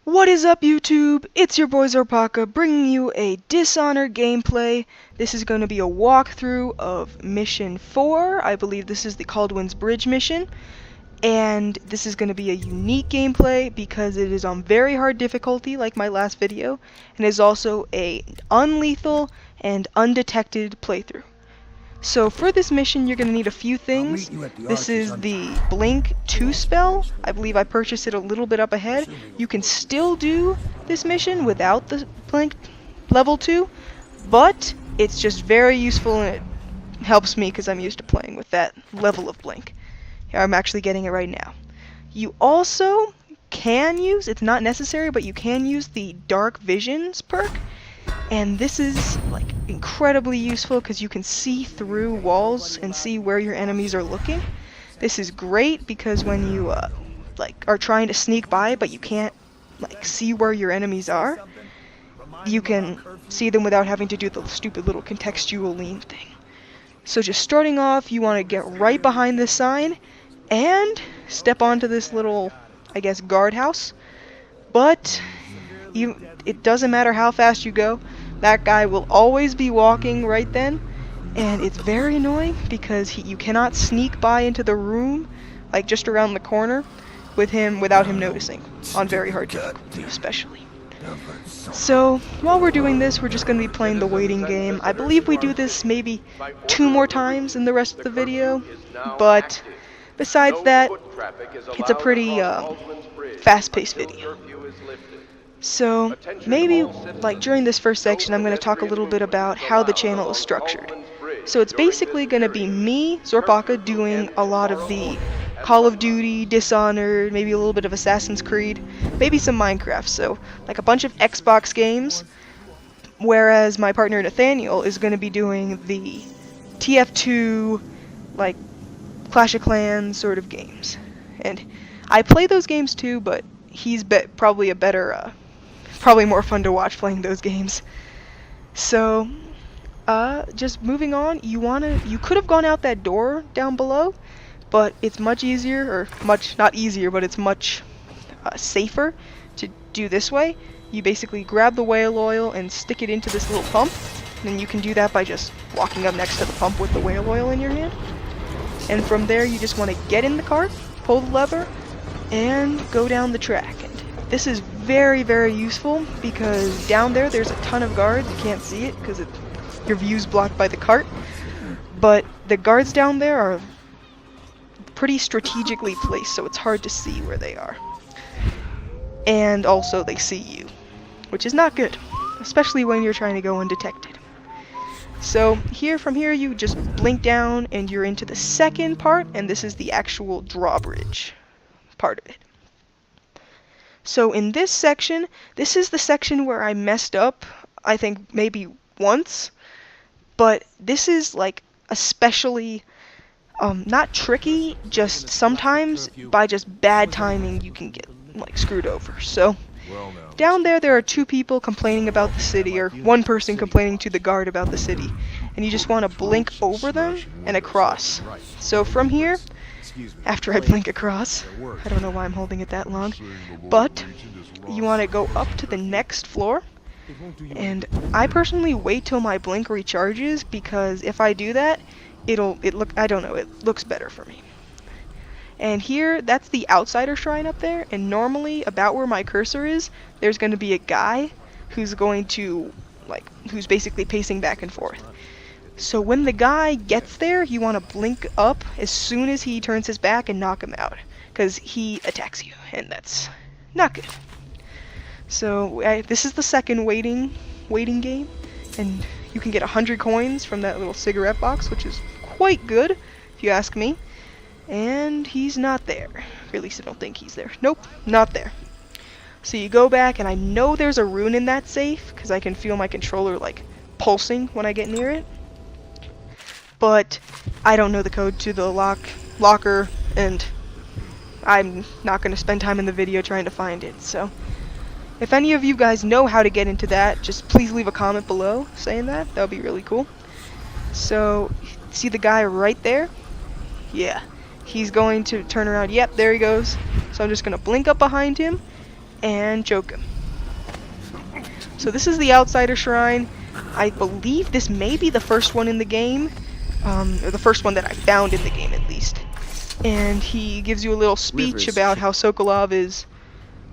What is up, YouTube? It's your boy Zorpoka bringing you a Dishonored gameplay. This is going to be a walkthrough of Mission 4. I believe this is the Kaldwins Bridge mission. And this is going to be a unique gameplay because it is on very hard difficulty like my last video. And is also a unlethal and undetected playthrough. So for this mission, you're going to need a few things. This is the Blink 2 spell. I believe I purchased it a little bit up ahead. You can still do this mission without the Blink level 2, but it's just very useful and it helps me because I'm used to playing with that level of Blink. Here, I'm actually getting it right now. You also can use, it's not necessary, but you can use the Dark Visions perk. And this is like incredibly useful because you can see through walls and see where your enemies are looking. This is great because when you are trying to sneak by but you can't see where your enemies are, you can see them without having to do the stupid little contextual lean thing. So just starting off, you want to get right behind this sign and step onto this little, I guess, guardhouse. But it doesn't matter how fast you go, that guy will always be walking right then, and it's very annoying because you cannot sneak by into the room, like just around the corner, without him noticing, on very hard difficulty especially. So while we're doing this, we're just going to be playing the waiting game. I believe we do this maybe 2 more times in the rest of the video, but besides that, it's a pretty fast-paced video. So maybe during this first section I'm going to talk a little bit about how the channel is structured. So it's basically going to be me, Zorpoka, doing a lot of the Call of Duty, Dishonored, maybe a little bit of Assassin's Creed, maybe some Minecraft, so like a bunch of Xbox games, whereas my partner Nathaniel is going to be doing the TF2, like Clash of Clans sort of games. And I play those games too, but he's probably a better probably more fun to watch playing those games. So, just moving on, you could have gone out that door down below, but it's much easier, or not easier, but it's much safer to do this way. You basically grab the whale oil and stick it into this little pump, and then you can do that by just walking up next to the pump with the whale oil in your hand. And from there, you just want to get in the cart, pull the lever, and go down the track. And this is very, very useful because down there's a ton of guards. You can't see it because your view's blocked by the cart, but the guards down there are pretty strategically placed, so it's hard to see where they are. And also they see you, which is not good, especially when you're trying to go undetected. So from here you just blink down and you're into the second part, and this is the actual drawbridge part of it. So in this section, this is the section where I messed up, I think maybe once, but this is like especially not tricky, just sometimes by just bad timing you can get screwed over. So down there are 2 people complaining about the city, or 1 person complaining to the guard about the city, and you just want to blink over them and across. So from here, after I blink across, I don't know why I'm holding it that long, but you want to go up to the next floor, and I personally wait till my blink recharges because if I do that, it looks better for me. And here, that's the outsider shrine up there, and normally about where my cursor is, there's going to be a guy who's who's basically pacing back and forth. So when the guy gets there, you want to blink up as soon as he turns his back and knock him out, because he attacks you, and that's not good. So this is the second waiting game, and you can get 100 coins from that little cigarette box, which is quite good, if you ask me. And he's not there. Or at least I don't think he's there. Nope, not there. So you go back, and I know there's a rune in that safe, because I can feel my controller pulsing when I get near it. But I don't know the code to the locker, and I'm not going to spend time in the video trying to find it. So if any of you guys know how to get into that, just please leave a comment below saying that. That would be really cool. So, see the guy right there? Yeah. He's going to turn around. Yep, there he goes. So I'm just going to blink up behind him, and choke him. So this is the Outsider Shrine. I believe this may be the first one in the game, or the first one that I found in the game at least. And he gives you a little speech about how Sokolov is,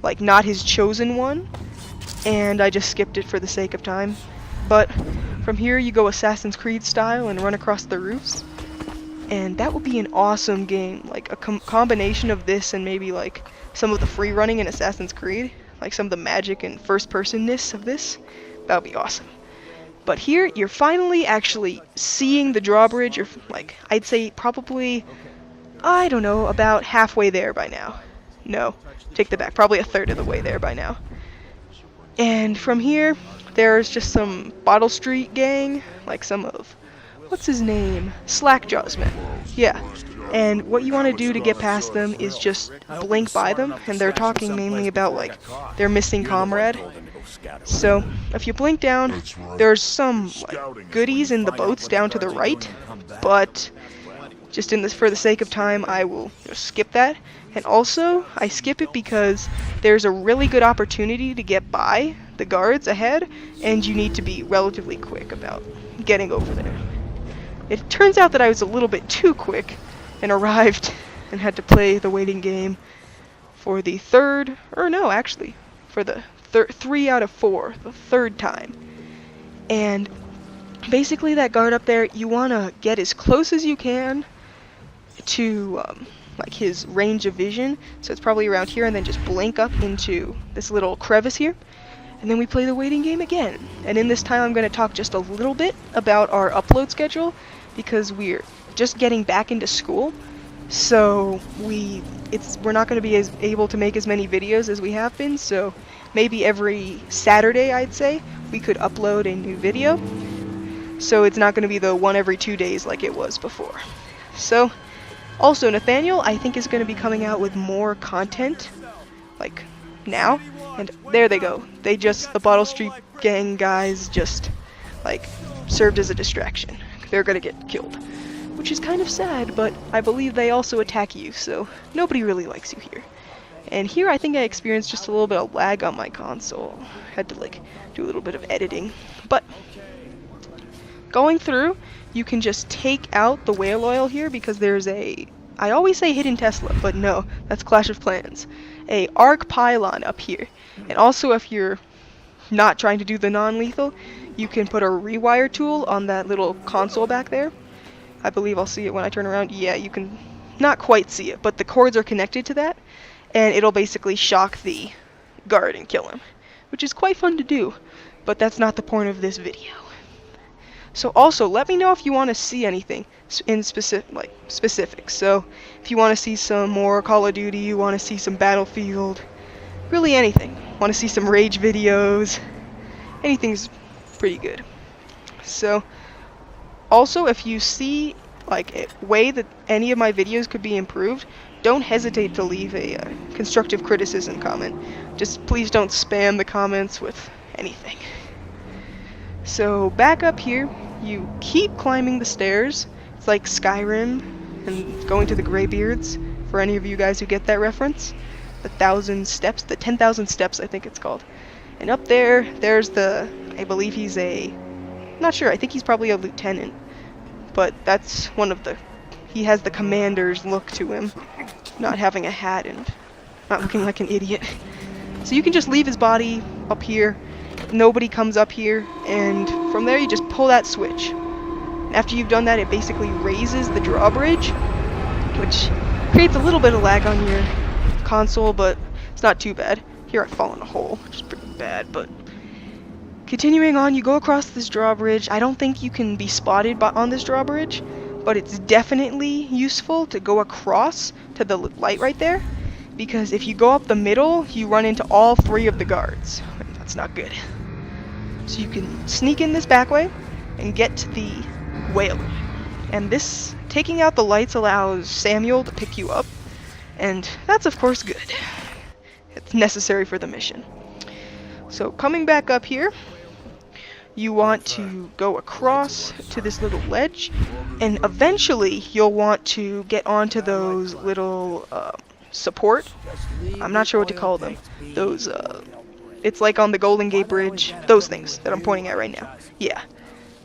like, not his chosen one, and I just skipped it for the sake of time. But from here you go Assassin's Creed style and run across the roofs, and that would be an awesome game, like a combination of this and maybe like some of the free running in Assassin's Creed, like some of the magic and first-personness of this. That would be awesome. But here, you're finally actually seeing the drawbridge. You're, like, I'd say probably, I don't know, about halfway there by now. No, take that back, probably a third of the way there by now. And from here, there's just some Bottle Street gang, like some of, what's his name? Slackjaw's men. Yeah. And what you want to do to get past them is just blink by them, and they're talking mainly about, like, their missing comrade. So, if you blink down, there's some, like, goodies in the boats down to the right, but just for the sake of time, I will just skip that. And also, I skip it because there's a really good opportunity to get by the guards ahead, and you need to be relatively quick about getting over there. It turns out that I was a little bit too quick and arrived and had to play the waiting game for the third, or no, actually, for the 3 out of 4, the third time. And basically that guard up there, you want to get as close as you can to like his range of vision, so it's probably around here, and then just blink up into this little crevice here, and then we play the waiting game again. And in this time I'm going to talk just a little bit about our upload schedule, because we're just getting back into school, so we're not going to be able to make as many videos as we have been. So maybe every Saturday, I'd say, we could upload a new video, so it's not going to be the one every 2 days like it was before. So also, Nathaniel, I think, is going to be coming out with more content, like, now. And there they go. The Bottle Street gang guys just, like, served as a distraction. They're going to get killed, which is kind of sad, but I believe they also attack you, so nobody really likes you here. And here I think I experienced just a little bit of lag on my console. Had to, like, do a little bit of editing. But going through, you can just take out the whale oil here, because there's I always say hidden Tesla, but no, that's Clash of Clans. A arc pylon up here. And also, if you're not trying to do the non-lethal, you can put a rewire tool on that little console back there. I believe I'll see it when I turn around. Yeah, you can not quite see it, but the cords are connected to that, and it'll basically shock the guard and kill him, which is quite fun to do, but that's not the point of this video. So also, let me know if you want to see anything in specifics. So if you want to see some more Call of Duty, you want to see some Battlefield, really anything. Want to see some Rage videos, anything's pretty good. So also, if you see like a way that any of my videos could be improved, don't hesitate to leave a constructive criticism comment. Just please don't spam the comments with anything. So back up here, you keep climbing the stairs. It's like Skyrim and going to the Greybeards, for any of you guys who get that reference. The 1,000 steps, the 10,000 steps I think it's called. And up there, there's I believe he's not sure, I think he's probably a lieutenant. But that's he has the commander's look to him, not having a hat and not looking like an idiot. So you can just leave his body up here. Nobody comes up here, and from there you just pull that switch. After you've done that, it basically raises the drawbridge, which creates a little bit of lag on your console, but it's not too bad. Here I fall in a hole, which is pretty bad, but continuing on, you go across this drawbridge. I don't think you can be spotted on this drawbridge, but it's definitely useful to go across to the light right there, because if you go up the middle, you run into all 3 of the guards. That's not good. So you can sneak in this back way and get to the whale. And this, taking out the lights, allows Samuel to pick you up, and that's of course good. It's necessary for the mission. So coming back up here, you want to go across to this little ledge, and eventually you'll want to get onto those little support. I'm not sure what to call them. Those, it's like on the Golden Gate Bridge. Those things that I'm pointing at right now. Yeah.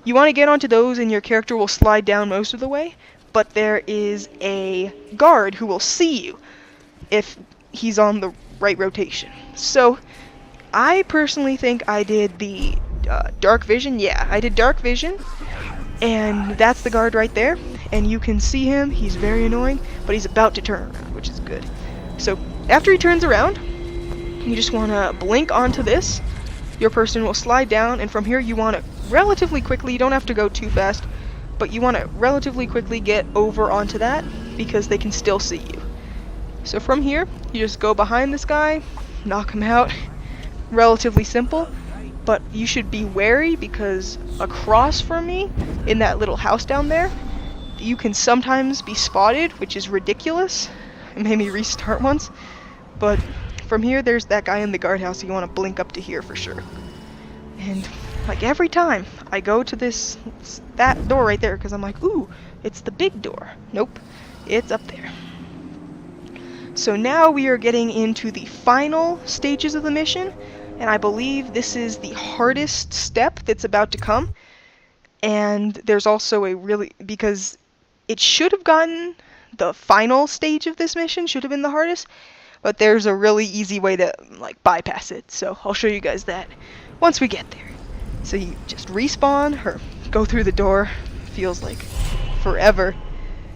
You want to get onto those and your character will slide down most of the way, but there is a guard who will see you if he's on the right rotation. So, I personally think I did the dark vision. Yeah, I did dark vision, and that's the guard right there. And you can see him. He's very annoying, but he's about to turn around, which is good. So, after he turns around, you just want to blink onto this. Your person will slide down, and from here you want to relatively quickly, you don't have to go too fast, but you want to relatively quickly get over onto that because they can still see you. So from here, you just go behind this guy, knock him out. Relatively simple, but you should be wary because across from me, in that little house down there, you can sometimes be spotted, which is ridiculous. It made me restart once, but from here, there's that guy in the guardhouse. You want to blink up to here for sure. And like every time I go to that door right there, because I'm like, ooh, it's the big door. Nope, it's up there. So now we are getting into the final stages of the mission, and I believe this is the hardest step that's about to come. And there's also because it should have gotten, the final stage of this mission should have been the hardest, but there's a really easy way to like bypass it, so I'll show you guys that once we get there. So you just respawn or go through the door. Feels like forever.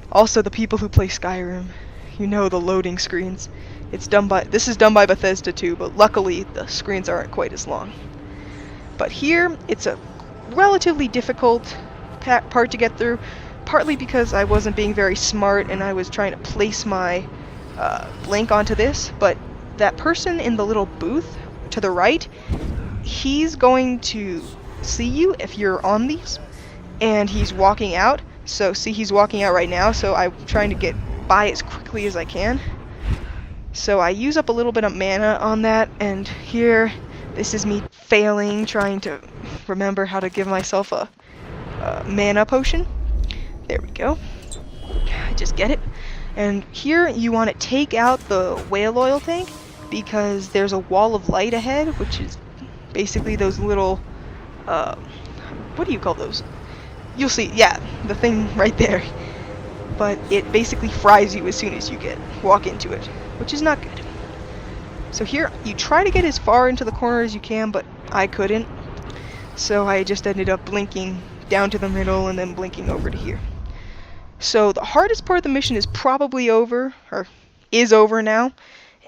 Also, the people who play Skyrim, you know the loading screens. This is done by Bethesda too, but luckily the screens aren't quite as long. But here, it's a relatively difficult part to get through, partly because I wasn't being very smart and I was trying to place my blink onto this, but that person in the little booth to the right, he's going to see you if you're on these, and he's walking out. So see, he's walking out right now, so I'm trying to get by as quickly as I can. So I use up a little bit of mana on that, and here, this is me failing, trying to remember how to give myself a mana potion. There we go. I just get it. And here you want to take out the whale oil tank because there's a wall of light ahead, which is basically those little, what do you call those? You'll see, yeah, the thing right there. But it basically fries you as soon as you walk into it, which is not good. So here, you try to get as far into the corner as you can, but I couldn't. So I just ended up blinking down to the middle and then blinking over to here. So the hardest part of the mission is probably over, or is over now,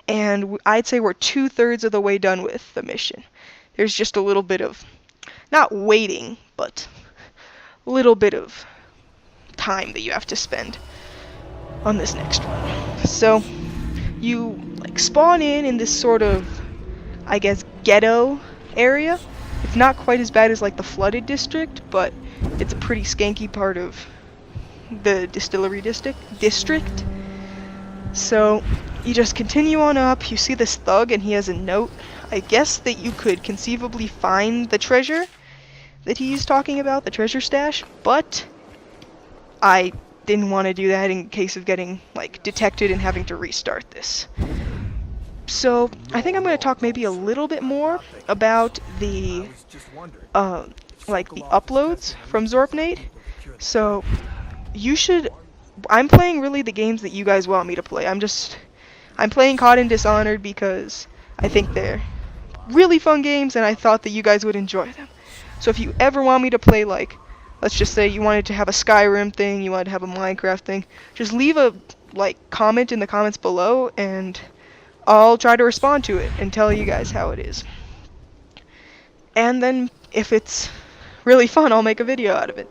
and I'd say we're 2/3 of the way done with the mission. There's just a little bit of, not waiting, but a little bit of time that you have to spend on this next one. So you like spawn in this sort of, I guess, ghetto area. It's not quite as bad as like the flooded district, but it's a pretty skanky part of the distillery district. So you just continue on up. You see this thug and he has a note. I guess that you could conceivably find the treasure that he's talking about, the treasure stash, but I didn't want to do that in case of getting like detected and having to restart this. So I think I'm going to talk maybe a little bit more about the like the uploads from Zorpnate. So I'm playing really the games that you guys want me to play. I'm playing COD and Dishonored because I think they're really fun games and I thought that you guys would enjoy them. So if you ever want me to play, like, let's just say you wanted to have a Skyrim thing, you wanted to have a Minecraft thing, just leave a comment in the comments below and I'll try to respond to it and tell you guys how it is. And then if it's really fun, I'll make a video out of it.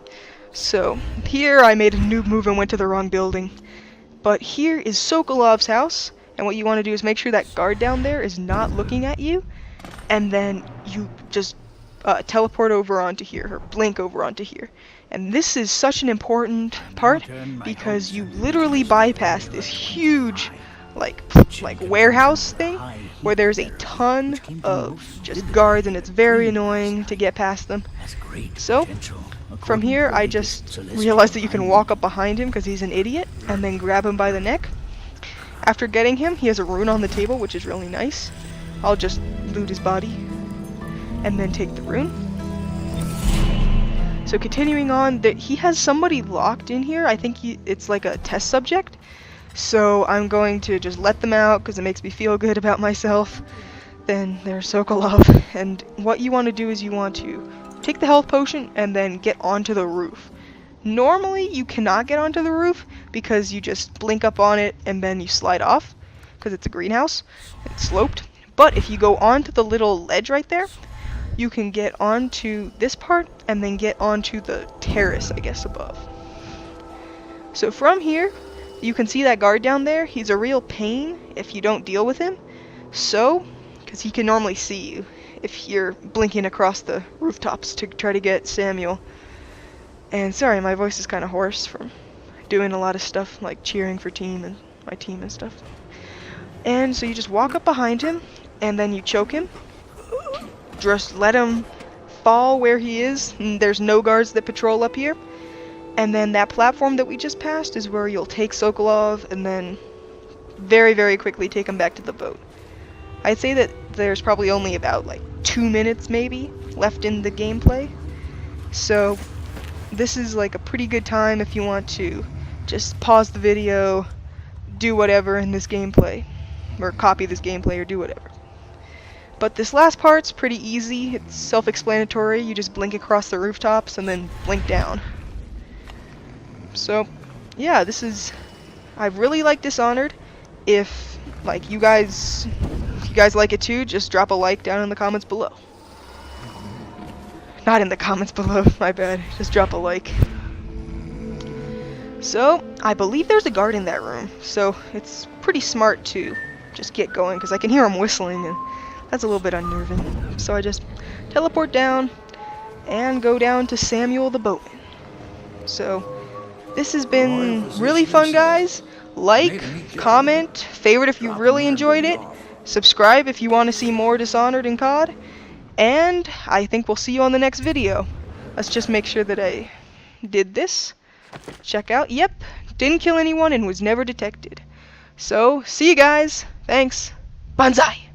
So here I made a noob move and went to the wrong building. But here is Sokolov's house, and what you want to do is make sure that guard down there is not looking at you, and then you just teleport over onto here, or blink over onto here. And this is such an important part because you literally bypass this huge like warehouse thing where there's a ton of just guards and it's very annoying to get past them. So from here I just realized that you can walk up behind him because he's an idiot and then grab him by the neck After getting him, he has a rune on the table, which is really nice. I'll just loot his body and then take the rune. So continuing on, he has somebody locked in here. I think it's like a test subject. So I'm going to just let them out because it makes me feel good about myself. Then there's Sokolov, and what you want to do is you want to take the health potion and then get onto the roof. Normally you cannot get onto the roof because you just blink up on it and then you slide off because it's a greenhouse. It's sloped. But if you go onto the little ledge right there, you can get onto this part and then get onto the terrace, I guess, above. So from here, you can see that guard down there. He's a real pain if you don't deal with him. So, because he can normally see you if you're blinking across the rooftops to try to get Samuel. And sorry, my voice is kind of hoarse from doing a lot of stuff like cheering for my team and stuff. And so you just walk up behind him and then you choke him. Just let him fall where he is. And there's no guards that patrol up here. And then that platform that we just passed is where you'll take Sokolov and then very, very quickly take him back to the boat. I'd say that there's probably only about like 2 minutes maybe left in the gameplay. So this is like a pretty good time if you want to just pause the video, do whatever in this gameplay, or copy this gameplay or do whatever. But this last part's pretty easy. It's self-explanatory. You just blink across the rooftops and then blink down. So, yeah, I really like Dishonored. If you guys like it too, just drop a like down in the comments below. Not in the comments below, my bad. Just drop a like. So, I believe there's a guard in that room. So, it's pretty smart to just get going because I can hear him whistling and that's a little bit unnerving. So I just teleport down and go down to Samuel the boatman. So this has been really fun, guys. Like, comment, favorite if you really enjoyed it, subscribe if you want to see more Dishonored and COD, and I think we'll see you on the next video. Let's just make sure that I did this. Check out, yep, didn't kill anyone and was never detected. So, see you guys. Thanks. Banzai!